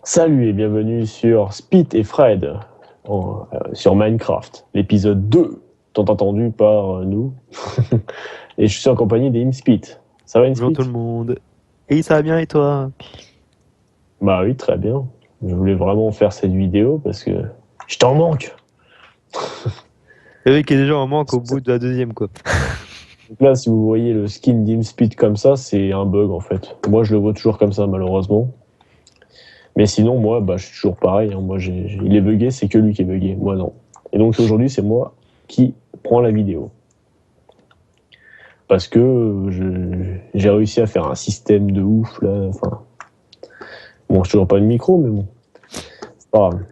Salut et bienvenue sur Spit et Fred sur Minecraft, l'épisode 2, tant attendu par nous. Et je suis en compagnie d'Inspit. Ça va Bonjour Inspit? tout le monde. Et ça va bien et toi? Bah oui, très bien. Je voulais vraiment faire cette vidéo parce que je t'en manque. C'est vrai qu'il y a déjà un manque au bout de la deuxième quoi. Donc là, si vous voyez le skin d'Inspit comme ça, c'est un bug en fait. Moi, je le vois toujours comme ça, malheureusement. Mais sinon, moi, bah, je suis toujours pareil. Hein. Moi, il est bugué, c'est que lui qui est bugué. Moi, non. Et donc aujourd'hui, c'est moi qui prends la vidéo. Parce que j'ai réussi à faire un système de ouf là. Enfin, bon, je toujours pas de micro, mais bon, c'est pas grave.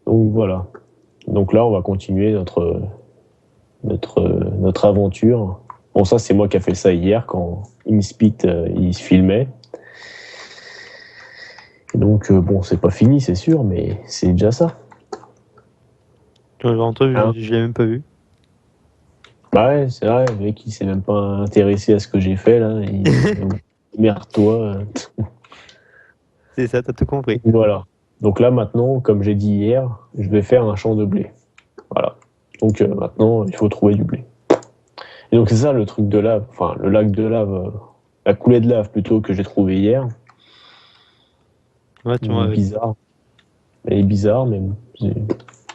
Donc voilà. Donc là, on va continuer notre aventure. Bon, ça, c'est moi qui a fait ça hier quand InSpit il se filmait. Et donc bon, c'est pas fini, c'est sûr, mais c'est déjà ça. Entre eux, Hein, je l'ai même pas vu. bah ouais, c'est vrai, le mec il s'est même pas intéressé à ce que j'ai fait là. Merde-toi. C'est ça, t'as tout compris. Voilà. Donc là maintenant, comme j'ai dit hier, je vais faire un champ de blé. Voilà. Donc maintenant, il faut trouver du blé. Et donc c'est ça le truc de lave, enfin le lac de lave, la coulée de lave plutôt que j'ai trouvé hier. Ouais, tu m'en avais dit. Bizarre. Elle est bizarre, mais bon,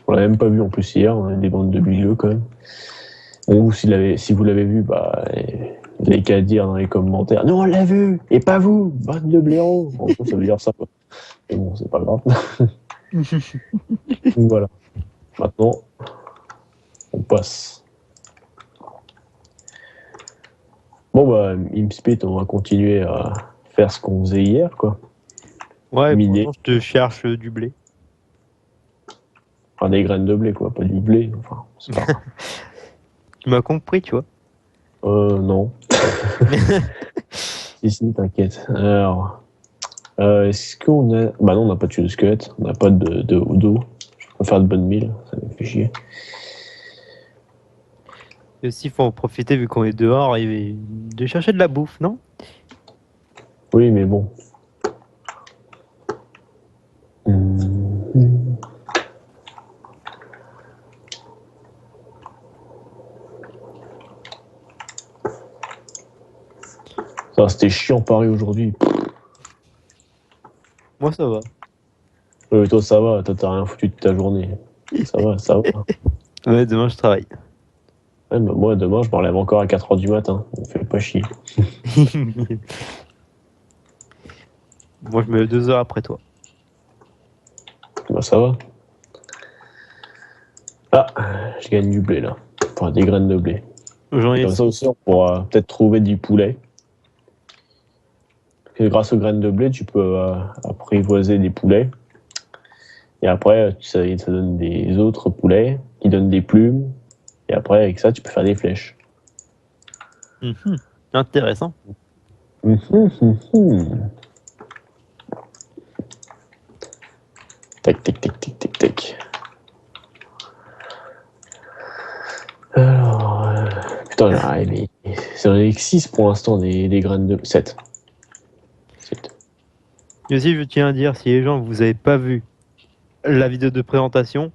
on l'a même pas vu en plus hier. On a des bandes de milieu quand même. Bon, ou si vous l'avez vu, bah vous n'avez qu'à dire dans les commentaires. Non, on l'a vu et pas vous, bande de blaireaux. En gros, ça veut dire ça. Quoi. Mais bon, c'est pas grave. Donc voilà. Maintenant, on passe. Bon bah, Imspit, on va continuer à faire ce qu'on faisait hier, quoi. Ouais, pour Miner, l'instant, je te cherche du blé. enfin des graines de blé, quoi, pas du blé. Enfin, c'est pas grave. Tu m'as compris, tu vois. Non. Si, t'inquiète. Alors, est-ce qu'on a... Bah non, on n'a pas de squelette, on n'a pas d'eau. Je préfère de bonne mille, ça me fait chier. Et aussi, il faut en profiter vu qu'on est dehors et de chercher de la bouffe, non? Oui, mais bon. Hum. Ça, c'était chiant Paris aujourd'hui. Moi, ça va. Toi, ça va, toi, t'as rien foutu de ta journée. Ça va, ça va. Ouais, demain, je travaille. Ouais, bah, moi, demain, je m'enlève encore à 4h du matin. On fait pas chier. Moi, je me lève 2 heures après toi. Bah, ça va. Ah, je gagne du blé, là. Enfin, des graines de blé. J'en Et ai comme ça 6. aussi, on pourra peut-être trouver du poulet. Et grâce aux graines de blé, tu peux apprivoiser des poulets. Et après, ça donne des autres poulets qui donnent des plumes. Et après, avec ça, tu peux faire des flèches. Intéressant. Tac, tac, tac, tac, tac, tac. Alors, putain, mais c'est avec 6 pour l'instant des graines de... 7. Et aussi, je tiens à dire, si les gens, vous avez pas vu la vidéo de présentation,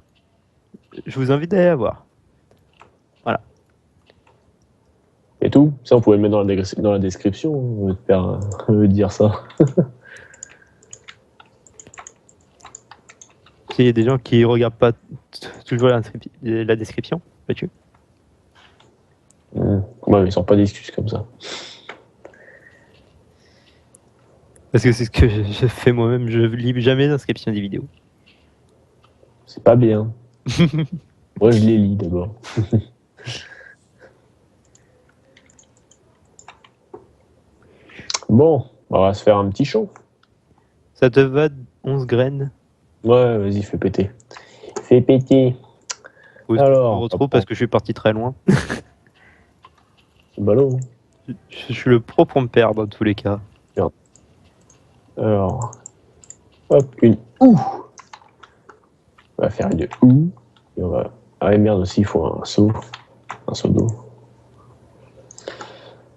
je vous invite à aller la voir. Voilà. Et tout. Ça, on pouvait le mettre dans la description. On veut te faire, on veut te dire ça. S'il y a des gens qui regardent pas toujours la description, vois-tu? Ouais, mais ils sont pas d'excuses comme ça. Parce que c'est ce que je fais moi-même, je lis jamais l'inscription des vidéos. C'est pas bien. Moi, je les lis d'abord. Bon, on va se faire un petit champ. Ça te va 11 graines? Ouais, vas-y, fais péter. Fais péter. Ou est-ce que je me Alors, retrouve parce que je suis parti très loin? c'est ballot. Je suis le pro pour me perdre dans tous les cas. Alors, hop, une OU. On va faire une OU. Et on va... Ah merde aussi, il faut un seau. Un seau d'eau.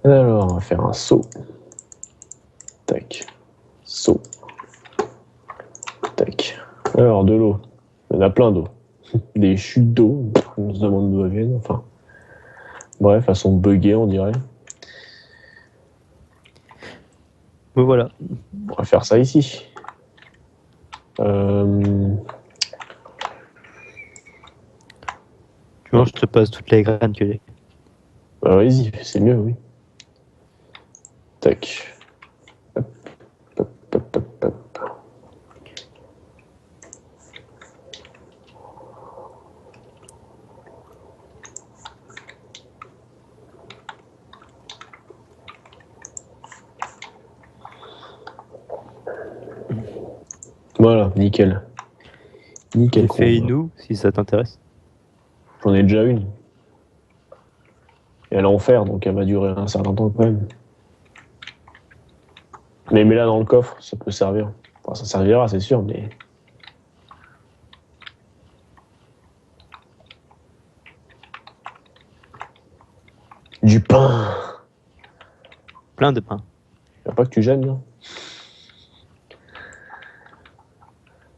Alors, on va faire un seau. Tac. Seau. Alors, de l'eau. Il y en a plein d'eau. Des chutes d'eau. On se demande d'où elles viennent. Enfin. Bref, elles sont buggées, on dirait. Mais voilà. On va faire ça ici. Tu vois, je te passe toutes les graines que j'ai. Bah, vas-y, c'est mieux, oui. Tac. Hop, hop, hop, hop, hop. Voilà, nickel. Nickel. J'ai fait une si ça t'intéresse. J'en ai déjà une. Et elle est en fer, donc elle va durer un certain temps quand même. Mais mets-la dans le coffre, ça peut servir. Enfin, ça servira, c'est sûr, mais... Du pain. Plein de pain. Y'a pas que tu gênes, là.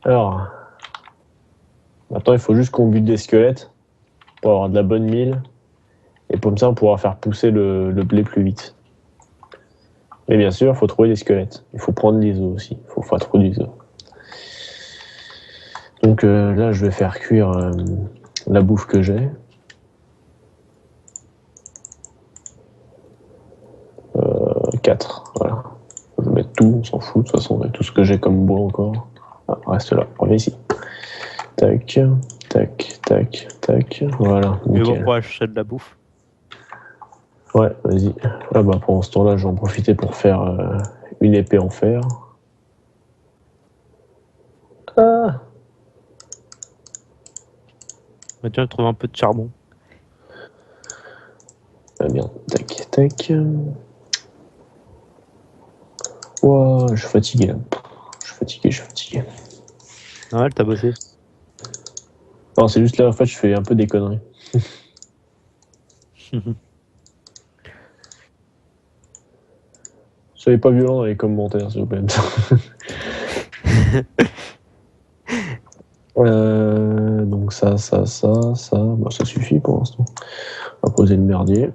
Alors... Maintenant, il faut juste qu'on bute des squelettes pour avoir de la bonne mille. Et comme ça, on pourra faire pousser le blé plus vite. Mais bien sûr, il faut trouver des squelettes. Il faut prendre des os aussi. Il faut faire trouver des os. Donc là, je vais faire cuire la bouffe que j'ai. 4, voilà. Je vais mettre tout, on s'en fout. De toute façon, tout ce que j'ai comme bois encore. Ah, reste là, reviens ici. Tac, tac, tac, tac. Voilà, Mais nickel. bon, pour acheter de la bouffe. Ouais, vas-y. Ah bah, pendant ce temps-là, je vais en profiter pour faire une épée en fer. Ah! Bah, tiens, je trouve un peu de charbon. Ah bien, tac, tac. Ouah, je suis fatigué là. Je suis fatigué. Ouais, t'as bossé. Non, c'est juste là, en fait, je fais un peu des conneries. Soyez pas violents dans les commentaires, s'il vous plaît. Donc ça, bah, ça suffit pour l'instant. On va poser le merdier.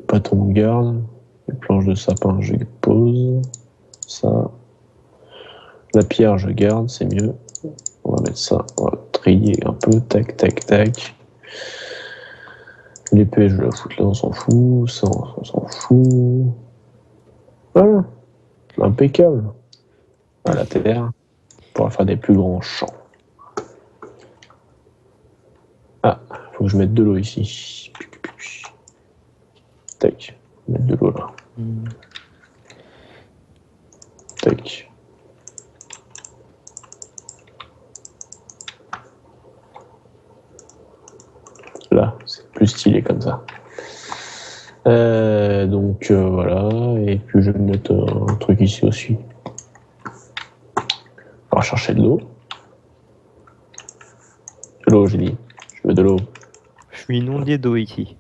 Bâton de garde. Les planches de sapin, je pose. Ça. La pierre, je garde, c'est mieux. On va mettre ça, on va trier un peu. Tac, tac, tac. L'épée, je vais la foutre là, on s'en fout. Ça, on s'en fout. Voilà. Impeccable. À la terre. Pour faire des plus grands champs. Ah, faut que je mette de l'eau ici. Tac. Mettre de l'eau là. Tac. Là, c'est plus stylé comme ça. Donc voilà, et puis je vais mettre un truc ici aussi. On va chercher de l'eau. De l'eau, j'ai dit. Je veux de l'eau. Je suis inondé d'eau ici.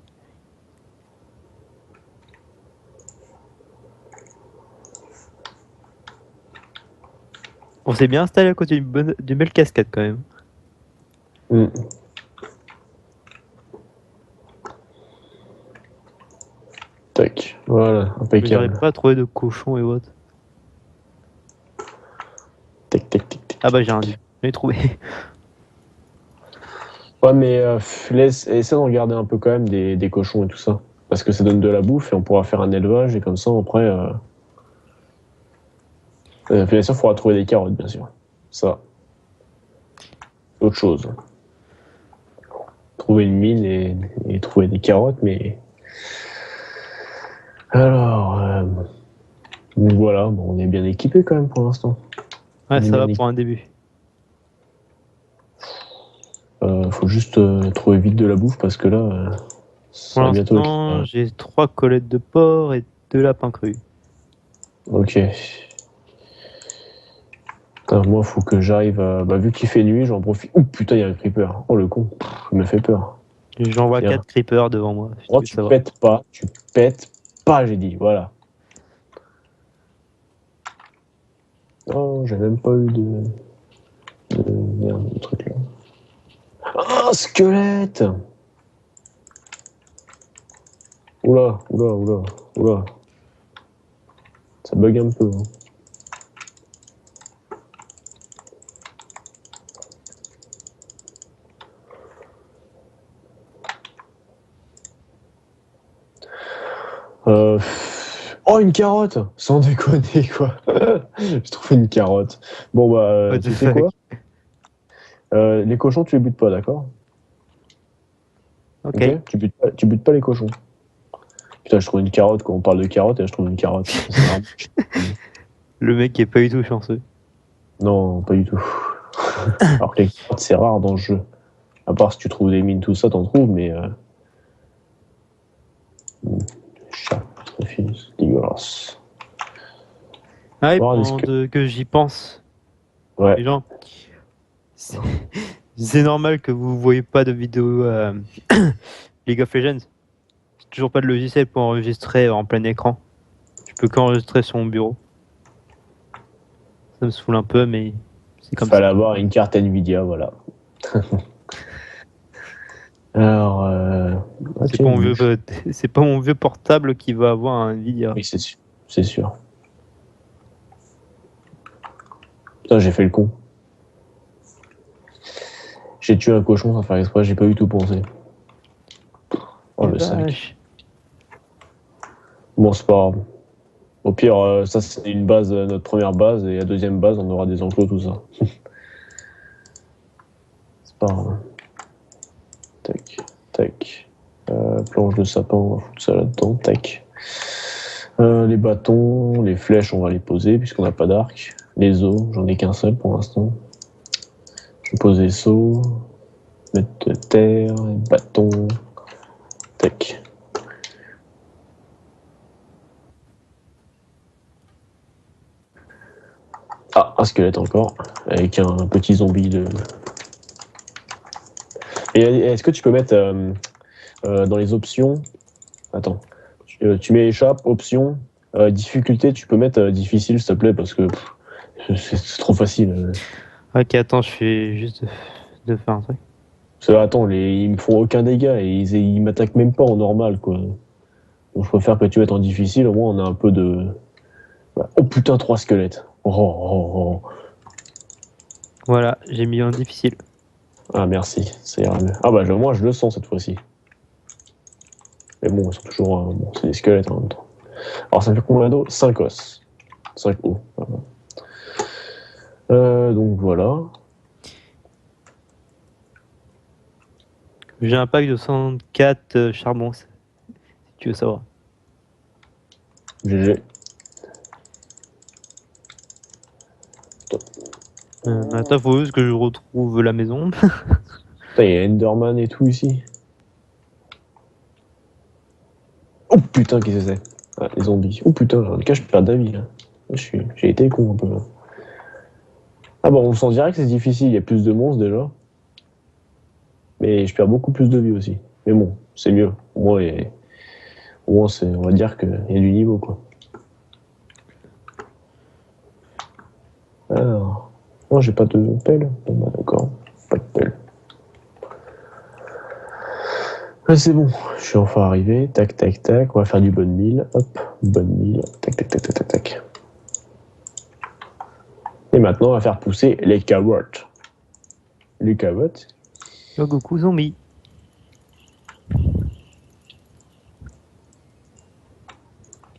On s'est bien installé à côté d'une belle cascade quand même. Mm. Tac, voilà, impeccable. J'arrive pas à trouver de cochons et autres. Tac, tac, tac, tac. Ah bah j'ai un dû. J'ai trouvé. Ouais, mais essaie de regarder un peu quand même des cochons et tout ça. Parce que ça donne de la bouffe et on pourra faire un élevage et comme ça après. Bien sûr, il faudra trouver des carottes, bien sûr. Ça. Autre chose. Trouver une mine et trouver des carottes, mais. Alors. Donc voilà, bon, on est bien équipé quand même pour l'instant. Ouais, ça va pour un début. Faut juste trouver vite de la bouffe parce que là. Pour l'instant, j'ai 3 colettes de porc et 2 lapins crus. Ok. Putain, moi, faut que j'arrive à... Bah, vu qu'il fait nuit, j'en profite. Ouh, putain, il y a un creeper. Oh, le con. Il me fait peur. J'en vois 4 creepers devant moi. Oh, tu pètes pas. Tu pètes pas, j'ai dit. Voilà. Oh, j'ai même pas eu merde, de truc là. Ah, squelette! Oula, oula, oula, oula. Ça bug un peu. Hein. Oh, une carotte! Sans déconner, quoi. J'ai trouvé une carotte. Bon, bah, What the tu sais fuck. quoi? Les cochons, tu les butes pas, d'accord? Ok. Ok, tu butes pas les cochons. Putain, je trouve une carotte, quand on parle de carotte, et là, je trouve une carotte. C'est vraiment... Le mec est pas du tout chanceux. Non, pas du tout. Alors que les carottes, c'est rare dans le jeu. À part si tu trouves des mines, tout ça, t'en trouves, mais... Chat, refuse, dégueulasse. Ah, et Oh, pendant que j'y pense, ouais. les gens, c'est c'est normal que vous voyez pas de vidéo League of Legends. J'ai toujours pas de logiciel pour enregistrer en plein écran. Je peux qu'enregistrer sur mon bureau. Ça me saoule un peu, mais c'est comme Fallait ça. avoir une carte Nvidia, voilà. Alors, ah, C'est tiens, pas une mon vieux, bûche. c'est pas mon vieux portable qui va avoir un Nvidia. Oui, c'est sûr. C'est sûr. Putain, j'ai fait le con. J'ai tué un cochon sans faire exprès, j'ai pas du tout pensé. Oh, Et le sac. vache. Bon, c'est pas grave. Au pire, ça, c'est une base, notre première base, et la deuxième base, on aura des enclos, tout ça. C'est pas grave. Tac, tac. Planche de sapin, on va foutre ça là-dedans. Tac. Les bâtons, les flèches, on va les poser, puisqu'on n'a pas d'arc. Les os, j'en ai qu'un seul pour l'instant. Je vais poser seau, mettre de terre, et bâton. Tac. Ah, un squelette encore, avec un petit zombie de... Et est-ce que tu peux mettre dans les options... Attends. Tu mets échappe, option, difficulté, tu peux mettre difficile, s'il te plaît, parce que c'est trop facile. Ok, attends, je fais juste de faire un truc. Parce que, attends, ils me font aucun dégât et ils m'attaquent même pas en normal, quoi. Donc je préfère que tu mettes en difficile, au moins on a un peu de... Oh putain, 3 squelettes. Oh, oh, oh. Voilà, j'ai mis en difficile. Ah merci, ça ira mieux. Ah bah moi je le sens cette fois-ci. Mais bon, ils sont toujours... bon, c'est des squelettes en même temps. Alors ça fait combien d'os? 5 os. 5 os. Voilà. Donc voilà. J'ai un pack de 64 charbons, si tu veux savoir. GG. Attends, faut juste que je retrouve la maison. Putain, il y a Enderman et tout ici. Oh putain, qu'est-ce que c'est? Ah, les zombies. Oh putain, dans le cas, je perds d'avis là. J'ai été con un peu là. Ah bon, on sent direct que c'est difficile, il y a plus de monstres déjà. Mais je perds beaucoup plus de vie aussi. Mais bon, c'est mieux. Au moins on va dire qu'il y a du niveau quoi. Alors. Moi j'ai pas de pelle. Bon, bah, d'accord, pas de pelle. Ah, c'est bon, je suis enfin arrivé. Tac, tac, tac. On va faire du bonne mille. Hop, bonne mille. Tac, tac, tac, tac, tac, tac. Et maintenant, on va faire pousser les carottes. Les carottes. Oh, Goku zombie.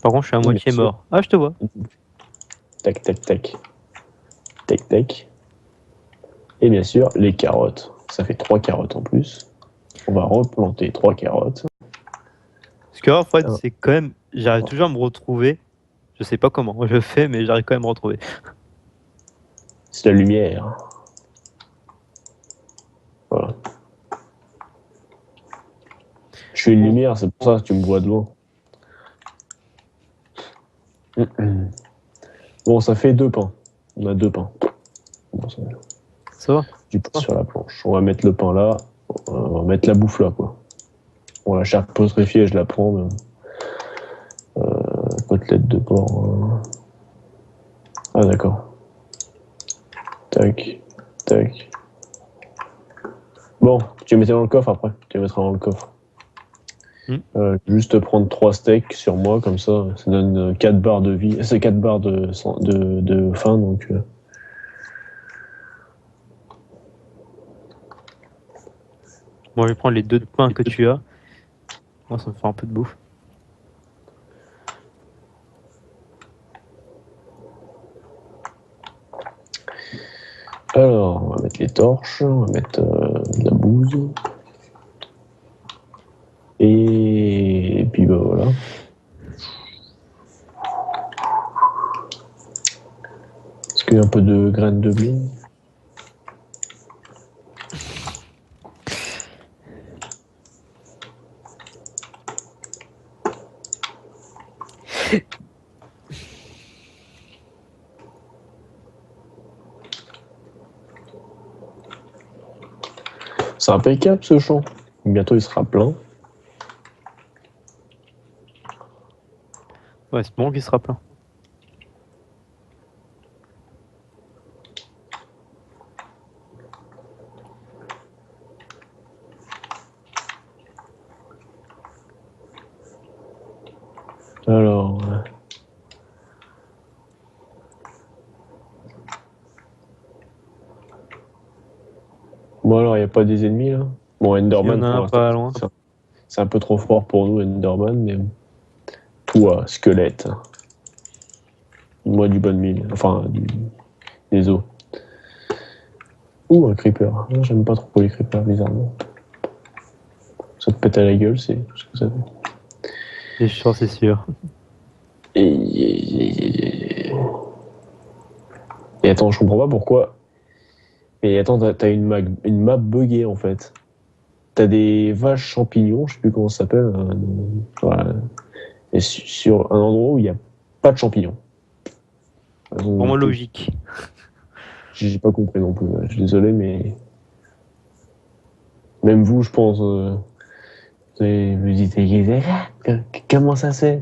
Par contre, je suis à moitié mort. Ah, je te vois. Tac, tac, tac. Tac, tac. Et bien sûr, les carottes. Ça fait 3 carottes en plus. On va replanter 3 carottes. Parce que, en fait, c'est quand même. J'arrive toujours à me retrouver. Je sais pas comment je fais, mais j'arrive quand même à me retrouver. C'est la lumière. Voilà. Je suis une lumière, c'est pour ça que tu me vois de loin. Bon, ça fait 2 pains. On a 2 pains. Bon, Ça va? du pain sur la planche. On va mettre le pain là. On va mettre la bouffe là, quoi. Bon, la chair putréfiée, je la prends. Mais... côtelette de porc. Ah, d'accord. Tac, tac. Bon, tu les mettais dans le coffre après. Tu les mettras dans le coffre. Juste prendre 3 steaks sur moi, comme ça donne 4 barres de vie. C'est 4 barres de faim, donc... Bon, je vais prendre les 2 pains que tu as. Moi, ça me fait un peu de bouffe. Alors, on va mettre les torches, on va mettre de la bouse. Et puis bah voilà. Est-ce qu'il y a un peu de graines de blé? C'est impeccable ce champ. Bientôt il sera plein. Ouais, c'est bon qu'il sera plein. Alors. Bon alors, il n'y a pas des ennemis là? Bon, Enderman, Il y en a pour un pas l'instant, loin. c'est un peu trop fort pour nous, Enderman, mais toi, squelette. Moi, du bonne mine. Enfin, des os. Ouh, un creeper. Non, j'aime pas trop les creepers, bizarrement. Ça te pète à la gueule, c'est ce que ça fait. Les champs, c'est sûr. Et attends, je comprends pas pourquoi. Et attends, t'as une map buggée en fait. T'as des vaches champignons, je sais plus comment ça s'appelle. Voilà. Et sur un endroit où il n'y a pas de champignons. Vraiment logique. J'ai pas compris non plus. Je suis désolé, mais même vous, je pense, vous dites comment ça se fait?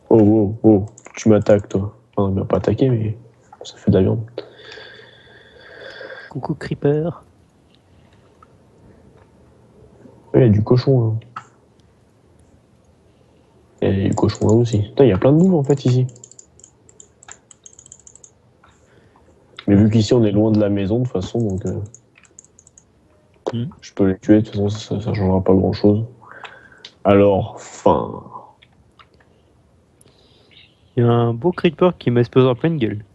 Oh, oh, oh, tu m'attaques, toi. Enfin, il m'a pas attaqué, mais ça fait de la viande. Coucou Creeper. Il y a du cochon, là. Il y a du cochon là aussi. Putain, il y a plein de bouffe, en fait, ici. Mais vu qu'ici, on est loin de la maison, de toute façon, donc... Je peux les tuer, de toute façon, ça changera pas grand-chose. Alors, fin... Il y a un beau Creeper qui m'a explosé en pleine gueule.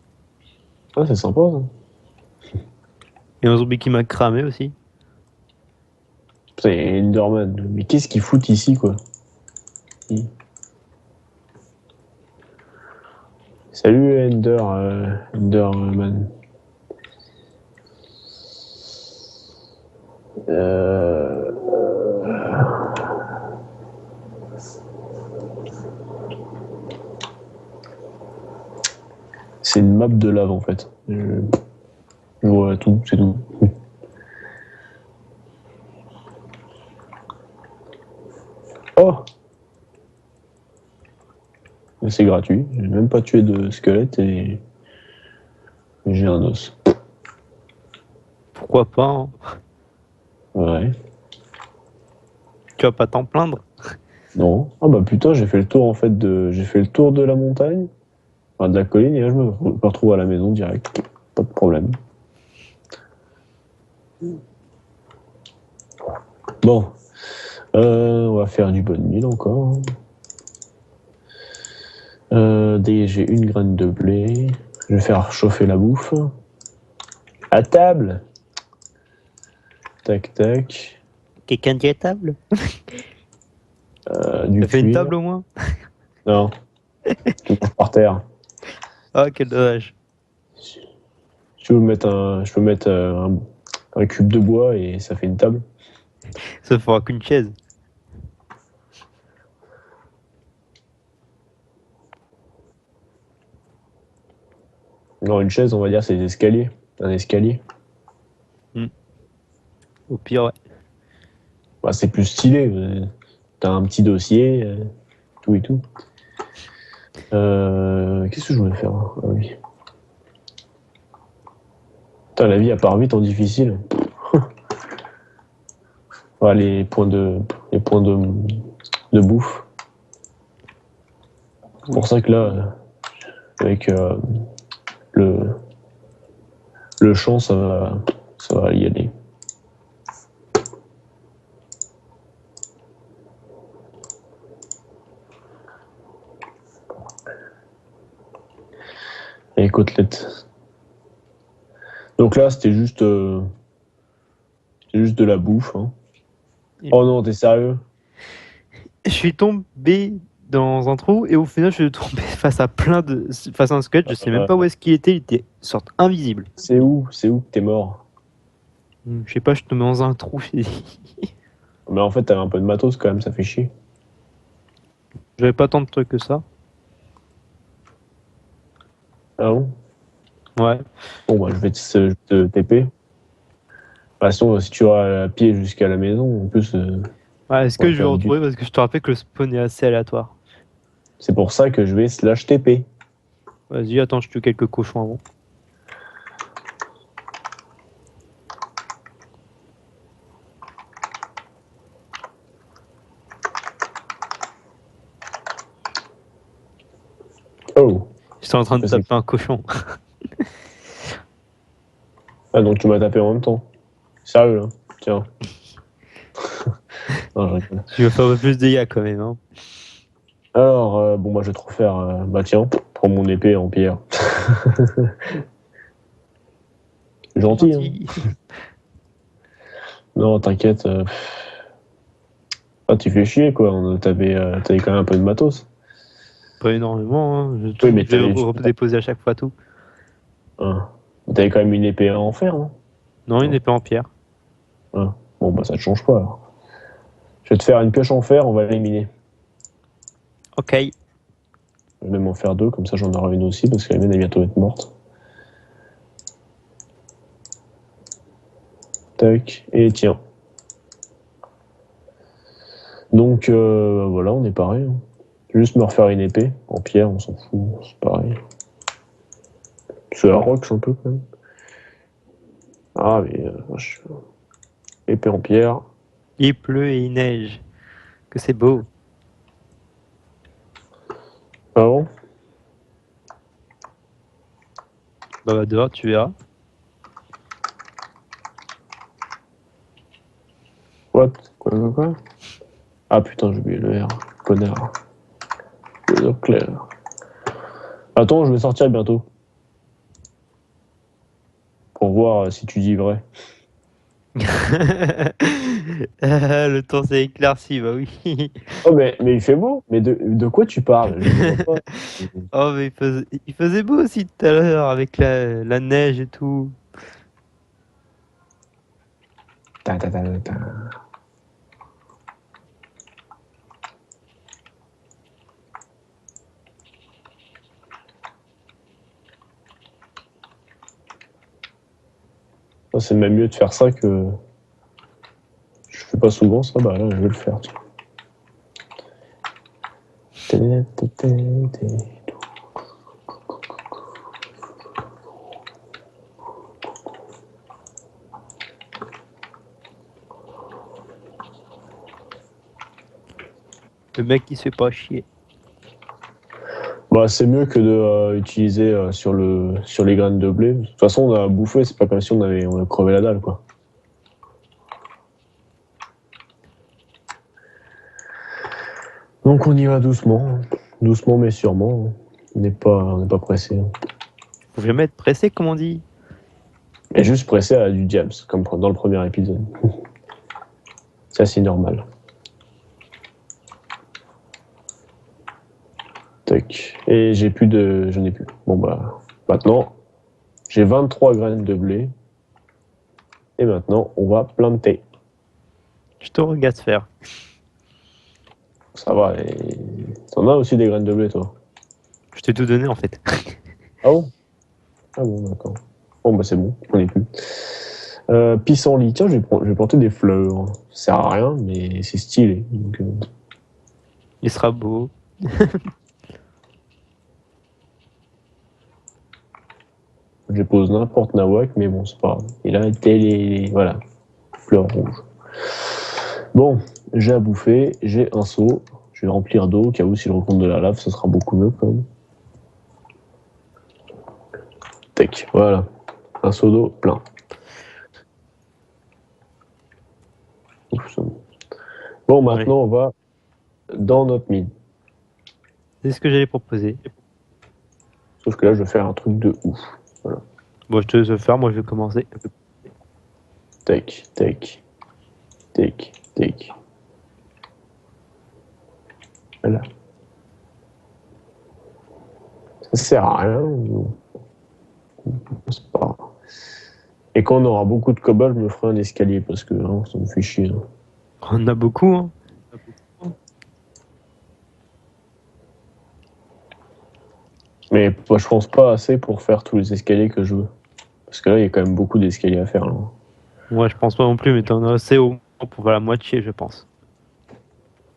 Ah, c'est sympa, ça. Et un zombie qui m'a cramé aussi. Putain, il y a Enderman. Mais qu'est-ce qu'ils foutent ici, quoi? Salut, Enderman. C'est une map de lave, en fait. Je vois tout, c'est tout. Oh! C'est gratuit. J'ai même pas tué de squelette et j'ai un os. Pourquoi pas, hein. Ouais. Tu vas pas t'en plaindre. Non. Ah bah putain, j'ai fait le tour en fait j'ai fait le tour de la montagne, enfin de la colline, et là je me retrouve à la maison direct. Pas de problème. Bon. On va faire du bonne mine encore. J'ai une graine de blé. Je vais faire chauffer la bouffe. À table. Tac tac. Quelqu'un dit à table? Du T'as fait une cuir. table au moins? Non. Je mange par terre. Ah, quel dommage. Je peux mettre un cube de bois et ça fait une table. Ça fera qu'une chaise. Non, une chaise, on va dire, c'est des escaliers. Un escalier. Au pire, ouais. Bah, c'est plus stylé. T'as un petit dossier, tout et tout. Qu'est-ce que je voulais faire? Ah oui. Putain, la vie, à part vite en difficile. Ouais, les points de bouffe. C'est pour ça que là, avec le champ, ça va y aller. Les côtelettes. Donc là, c'était juste de la bouffe. Hein. Oh non, t'es sérieux? Je suis tombé dans un trou et au final, je suis tombé face à un squelette. Je sais même pas où est-ce qu'il était. Il était sorte invisible. C'est où que t'es mort? Je sais pas, je suis tombé dans un trou. Mais en fait, t'avais un peu de matos quand même, ça fait chier. J'avais pas tant de trucs que ça. Ah bon? Ouais. Bon, bah, je vais te TP. De toute façon, si tu vas à pied jusqu'à la maison, en plus. Ouais, est-ce que je vais retrouver parce que je te rappelle que le spawn est assez aléatoire. C'est pour ça que je vais slash TP. Vas-y, attends, je tue quelques cochons avant. Oh! J'étais en train de taper un cochon. Ah, donc tu m'as tapé en même temps. Sérieux, là? Tiens. Non, je rigole. Tu vas faire un peu plus de dégâts quand même. Hein. Alors, bon, bah, je vais te refaire. Bah, tiens, prends mon épée en pierre. Gentil, hein? Non, t'inquiète. Ah, tu fais chier, quoi. T'avais quand même un peu de matos. Pas énormément. Hein. Oui, mais je vais redéposer à chaque fois tout. Ah. T'avais quand même une épée en fer, non? Non, une épée en pierre. Ah. Bon, bah, ça te change pas, alors. Je vais te faire une pioche en fer, on va l'éliminer. Ok. Je vais même en faire deux, comme ça j'en aurai une aussi, parce que la mienne est bientôt être morte. Tac, et tiens. Donc voilà, on est pareil. Hein. Juste me refaire une épée. En pierre, on s'en fout, c'est pareil. C'est la roche un peu quand même. Ah mais épée en pierre. Il pleut et il neige. Que c'est beau. Ah bon? Bah dehors, tu verras. What? Quoi? Ah putain, j'ai oublié le R. Connard. Le clair. Attends, je vais sortir bientôt. Pour voir si tu dis vrai. Le temps s'est éclairci, bah oui. Oh mais il fait beau. Mais de quoi tu parles? Je vois pas. Oh mais il faisait beau aussi tout à l'heure avec la neige et tout. Ta, ta, ta, ta, ta. C'est même mieux de faire ça que... Je fais pas souvent ça, bah là je vais le faire. Tiens. Le mec qui se fait pas chier. Bah c'est mieux que de utiliser sur les graines de blé. De toute façon on a bouffé, c'est pas comme si on a crevé la dalle quoi. Donc on y va doucement, doucement mais sûrement. On n'est pas pressé. Faut jamais être pressé comme on dit. Et juste pressé à du diams, comme dans le premier épisode. C'est assez normal. Tac. Et j'en ai plus. Bon bah, maintenant, j'ai 23 graines de blé. Et maintenant, on va planter. Je te regarde faire. Ça va. T'en as aussi des graines de blé, toi? Je t'ai tout donné en fait. Ah bon? Ah bon, d'accord. Bon bah c'est bon, on est plus. Pissenlit, tiens, je vais planter des fleurs. Ça sert à rien, mais c'est stylé. Donc, Il sera beau. je pose n'importe nawak, mais bon, c'est pas grave. Et là, voilà, fleurs rouges. Bon, j'ai à bouffer, j'ai un seau. Je vais remplir d'eau, au cas où si je recompte de la lave, ça sera beaucoup mieux quand même. Tac, voilà. Un seau d'eau plein. Ouf, bon, maintenant, on va dans notre mine. C'est ce que j'allais proposer. Sauf que là, je vais faire un truc de ouf. Voilà. Bon, je te laisse le faire, moi je vais commencer. Tac, tac, tac, tac. Voilà. Ça sert à rien. C'est pas grave. Et quand on aura beaucoup de cobalt, je me ferai un escalier parce que hein, ça me fait chier. Hein. On en a beaucoup, hein. Mais moi, je pense pas assez pour faire tous les escaliers que je veux. Parce que là, il y a quand même beaucoup d'escaliers à faire. Là. Moi je pense pas non plus, mais t'en as assez au moins pour faire la moitié, je pense.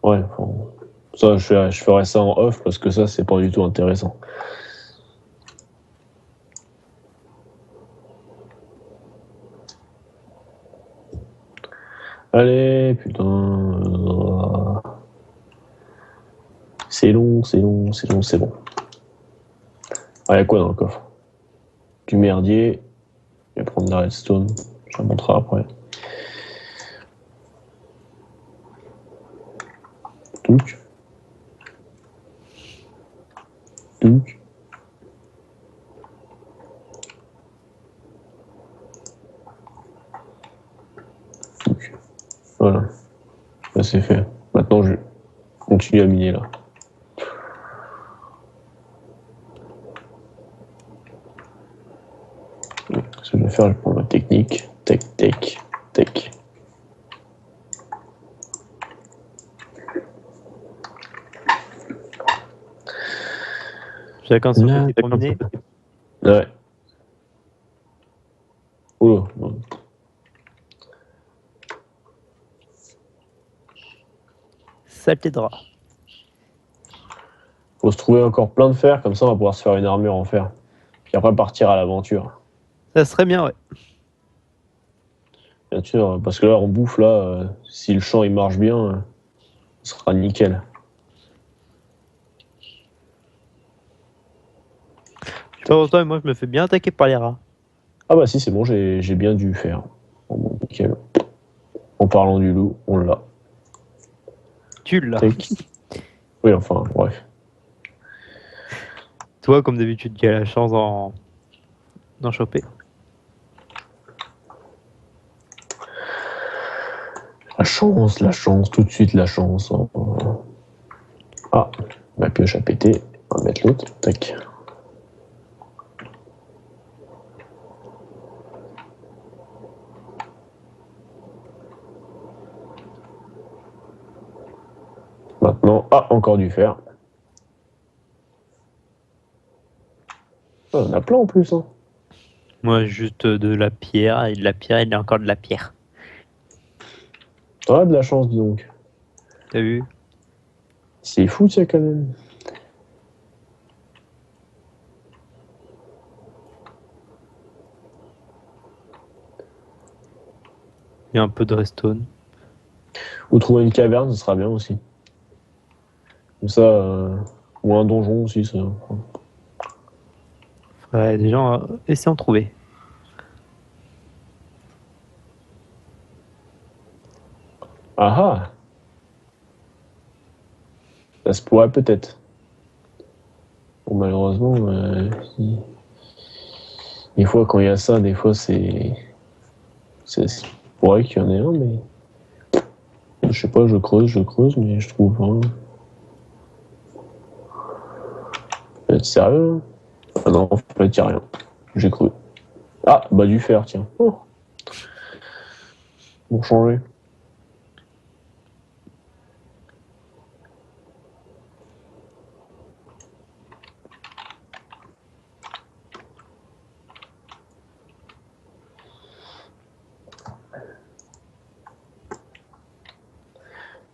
Ouais, bon. Ça, je ferai ça en off parce que ça, c'est pas du tout intéressant. Allez, putain. C'est long, c'est long, c'est long, c'est bon. Ah, il y a quoi dans le coffre? Du merdier. Je vais prendre de la redstone. Je la montrerai après. Touc. Touc. Touc. Voilà. Ça, c'est fait. Maintenant, je continue à miner là. Ce que je vais faire, je prends ma technique. Tac, tac, tac. Chacun son côté pour miner. Ouais. Oula. Saleté de rat. Faut se trouver encore plein de fer, comme ça on va pouvoir se faire une armure en fer. Puis après partir à l'aventure. Ça serait bien, ouais. Bien sûr, parce que là on bouffe là, si le champ il marche bien, ce sera nickel. Je sais pas pour toi, mais moi je me fais bien attaquer par les rats. Ah bah si c'est bon, j'ai bien dû faire. Bon, nickel. En parlant du loup, on l'a. Tu l'as. Tac. Oui enfin, bref. Toi, comme d'habitude, tu as la chance d'en choper. La chance, tout de suite la chance. Ah, ma pioche a pété. On va mettre l'autre. Tac. Maintenant, ah, encore du fer. Ah, on a plein en plus. Hein. Moi, juste de la pierre, et de la pierre, et encore de la pierre. Ah, de la chance, dis donc. T'as vu? C'est fou, ça, quand même. Il y a un peu de redstone. Ou trouver une caverne, ce sera bien aussi. Comme ça, ou un donjon aussi, ça. Ouais, déjà, essayer d'en trouver. Ah ah! Ça se pourrait peut-être. Bon, malheureusement, des fois, quand il y a ça, des fois, c'est pourrait qu'il y en ait un, mais. Je sais pas, je creuse, mais je trouve pas. Faut être sérieux? Hein. Ah non, en fait, il y a rien. J'ai cru. Ah, bah du fer, tiens. Oh. Pour changer.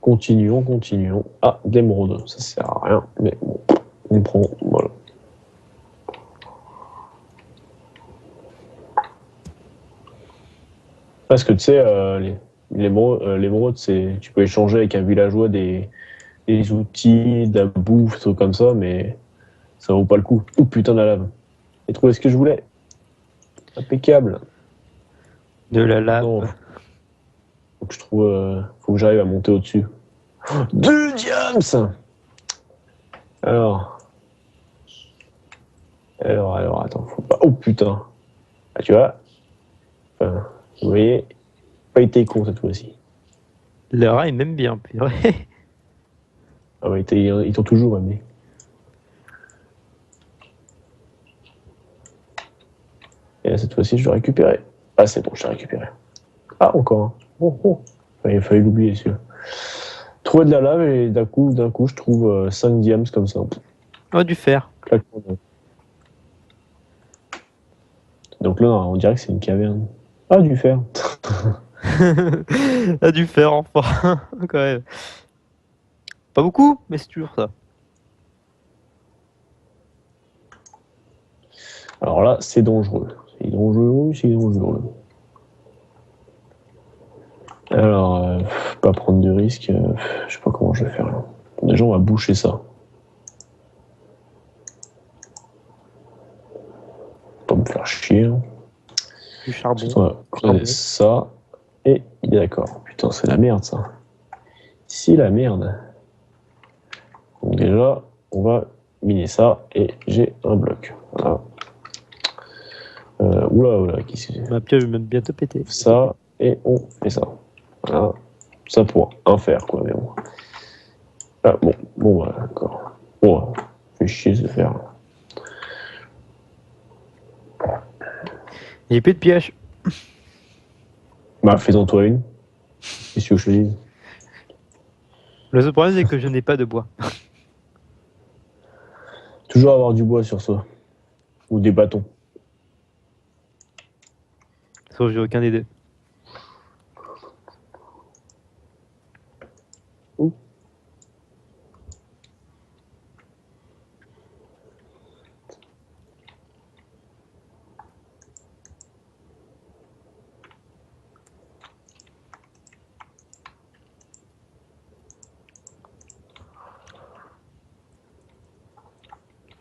Continuons. Ah, d'émeraude, ça sert à rien, mais bon, on prend, voilà. Parce que tu sais, l'émeraude, c'est, tu peux échanger avec un villageois des outils, de la bouffe, trucs comme ça, mais ça vaut pas le coup. Oh putain, la lave. J'ai trouvé ce que je voulais. Impeccable. De la lave. Non, faut que j'arrive à monter au-dessus. 2 diams. Alors, attends, faut pas. Oh putain. Ah, tu vois. Enfin, vous voyez, pas été con cette fois-ci. Le rat, il m'aime bien, purée. Ah ouais, ils t'ont toujours aimé. Et là, cette fois-ci, je dois récupérer. Ah, c'est bon, je l'ai récupéré. Ah, encore un. Oh. Il fallait l'oublier, celui-là. Trouver de la lave et d'un coup, je trouve 5 diams comme ça. Oh, du fer. Claquement. Donc là, on dirait que c'est une caverne. Ah, du fer. Ah, du fer, enfin. Quand même. Pas beaucoup, mais c'est toujours ça. Alors là, c'est dangereux. C'est dangereux. Alors, pas prendre de risques. Je sais pas comment je vais faire là. Déjà, on va boucher ça. Pas me faire chier. Hein. Du charbon. On va creuser ça. Et il est d'accord. Putain, c'est la merde ça. C'est la merde. Donc déjà, on va miner ça. Et j'ai un bloc. Voilà. Oula, qu'est-ce que c'est ? Ma pièce, je vais même bientôt péter. Ça, et on fait ça. Voilà. Ça pour un fer, quoi, mais bon. Ah, bon, voilà, d'accord. Bon, fait chier ce fer. J'ai plus de pioche. Bah, fais-en toi une. Qu'est-ce que je te dis ? Le seul problème, c'est que je n'ai pas de bois. Toujours avoir du bois sur soi. Ou des bâtons. Sauf que j'ai aucun des deux. Ouh.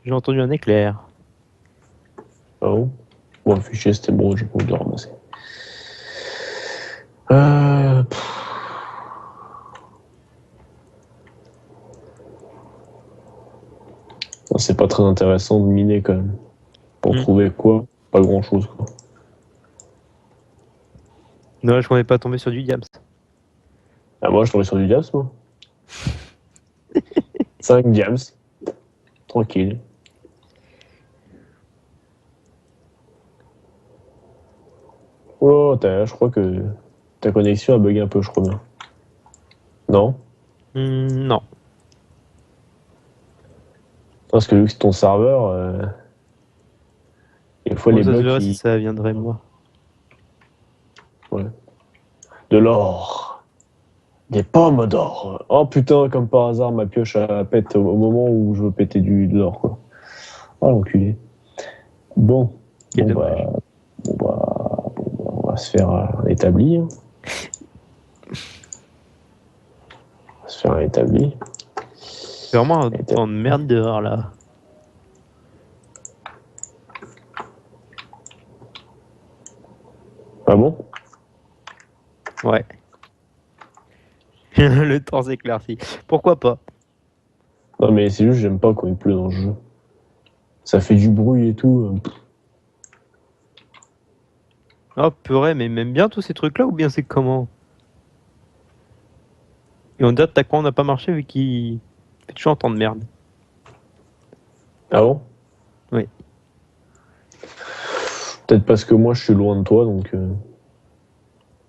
J'ai entendu un éclair. Ah bon ? Bon, fait chier, c'était bon, je peux le ramasser. C'est pas très intéressant de miner quand même. Pour trouver quoi ? Pas grand chose quoi. Non, je ne pas tombé sur du diams. Ah, moi je tombais sur du diams moi. 5 diams. Tranquille. Oh, je crois que ta connexion a bugué un peu, je crois bien. Non ? Non. Parce que vu que c'est ton serveur, des fois les ça se bugs. verrait si ça viendrait moi. Ouais. De l'or. Des pommes d'or. Oh putain, comme par hasard, ma pioche pète au moment où je veux péter de l'or, quoi. Oh l'enculé. Bon. Quel dommage. On va se faire un établi. On va se faire un établi. C'est vraiment un temps de merde dehors là. Ah bon ? Ouais. Le temps s'éclaircit. Pourquoi pas ? Non mais c'est juste j'aime pas quand il pleut dans le jeu. Ça fait du bruit et tout. Oh purée, mais même bien tous ces trucs là ou bien c'est comment ? Et on date à quoi on n'a pas marché vu qu'il fait toujours un temps de merde. Ah bon ? Oui. Peut-être parce que moi je suis loin de toi donc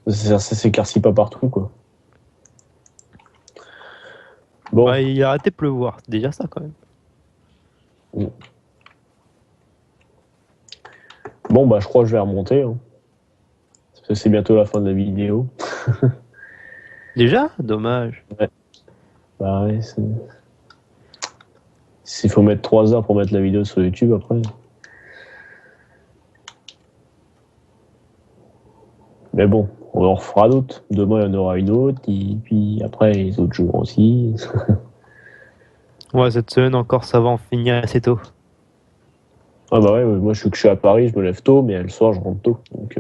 ça s'éclaircit pas partout quoi. Bon. Bah, il a arrêté de pleuvoir, c'est déjà ça quand même. Bon bah je crois que je vais remonter. Hein. Parce que c'est bientôt la fin de la vidéo. Déjà ? Dommage. Ouais. Bah ouais, s'il faut mettre 3 heures pour mettre la vidéo sur YouTube après. Mais bon, on en refera d'autres. Demain, il y en aura une autre. Et puis après, les autres jours aussi. Ouais, cette semaine encore, ça va en finir assez tôt. Ah bah ouais, moi je suis à Paris, je me lève tôt, mais le soir, je rentre tôt. Donc,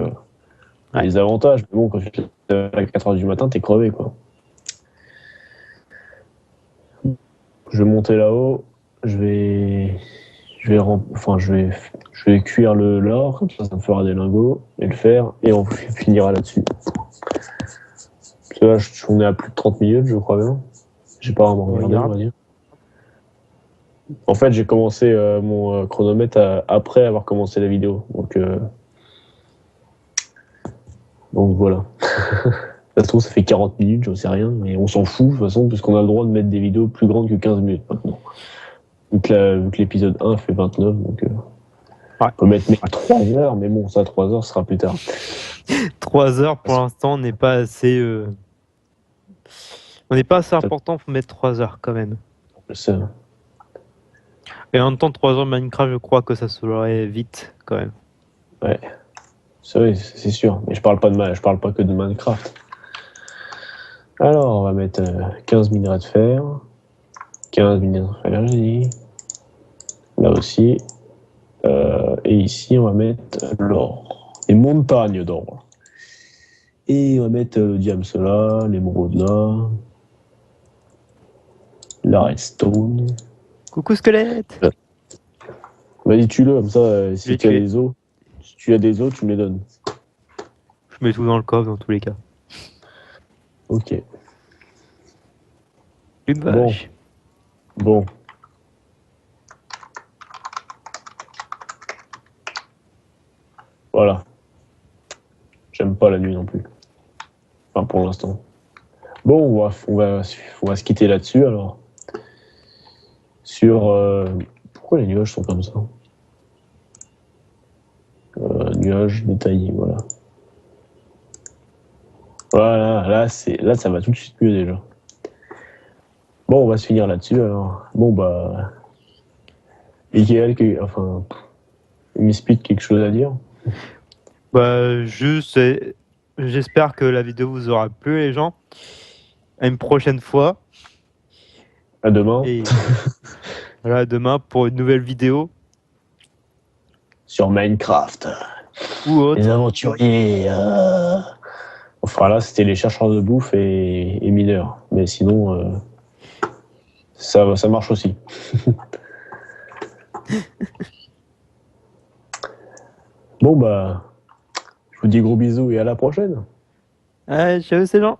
Ouais. les avantages. Mais bon, quand tu te lèves à 4h du matin, t'es crevé, quoi. Je vais monter là-haut. Je vais... je vais cuire l'or, comme ça me fera des lingots, et le fer, et on finira là-dessus. Parce que là, on est à plus de 30 minutes, je crois bien. J'ai pas vraiment regardé, on va dire. En fait, j'ai commencé mon chronomètre après avoir commencé la vidéo. Donc voilà. Ça se trouve, ça fait 40 minutes, j'en sais rien, mais on s'en fout de toute façon, puisqu'on a le droit de mettre des vidéos plus grandes que 15 minutes maintenant. Vu que l'épisode 1 fait 29, donc on peut mettre 3 heures, mais bon, ça, 3 heures, ce sera plus tard. 3 heures pour l'instant, on n'est pas assez. On n'est pas assez important pour mettre 3 heures quand même. C'est... Et en même temps, 3 heures Minecraft, je crois que ça se ferait vite quand même. Ouais, c'est sûr. Mais je parle pas que de Minecraft. Alors, on va mettre 15 minerais de fer. 15 minerais de fer, j'ai dit. Là aussi. Et ici, on va mettre l'or. Les montagnes d'or. Et on va mettre le diamant là, l'émeraude là. La redstone. Coucou squelette. Vas-y, tue-le, comme ça, si tu as des os. Si tu as des os, tu me les donnes. Je mets tout dans le coffre dans tous les cas. Ok. Une vache. Bon. Voilà. J'aime pas la nuit non plus. Enfin, pour l'instant. Bon, on va se quitter là-dessus, alors. Sur... pourquoi les nuages sont comme ça? Nuages détaillés, voilà. Voilà, là, ça va tout de suite mieux, déjà. Bon, on va se finir là-dessus, alors. Bon, bah... Michael, enfin... Mispit, quelque chose à dire? Bah, j'espère que la vidéo vous aura plu, les gens. À une prochaine fois. À demain. Et voilà, demain pour une nouvelle vidéo. Sur Minecraft. Ou autre. Les aventuriers. Enfin là, c'était les chercheurs de bouffe et mineurs. Mais sinon, ça marche aussi. Bon, bah, je vous dis gros bisous et à la prochaine. Allez, ciao, c'est gens.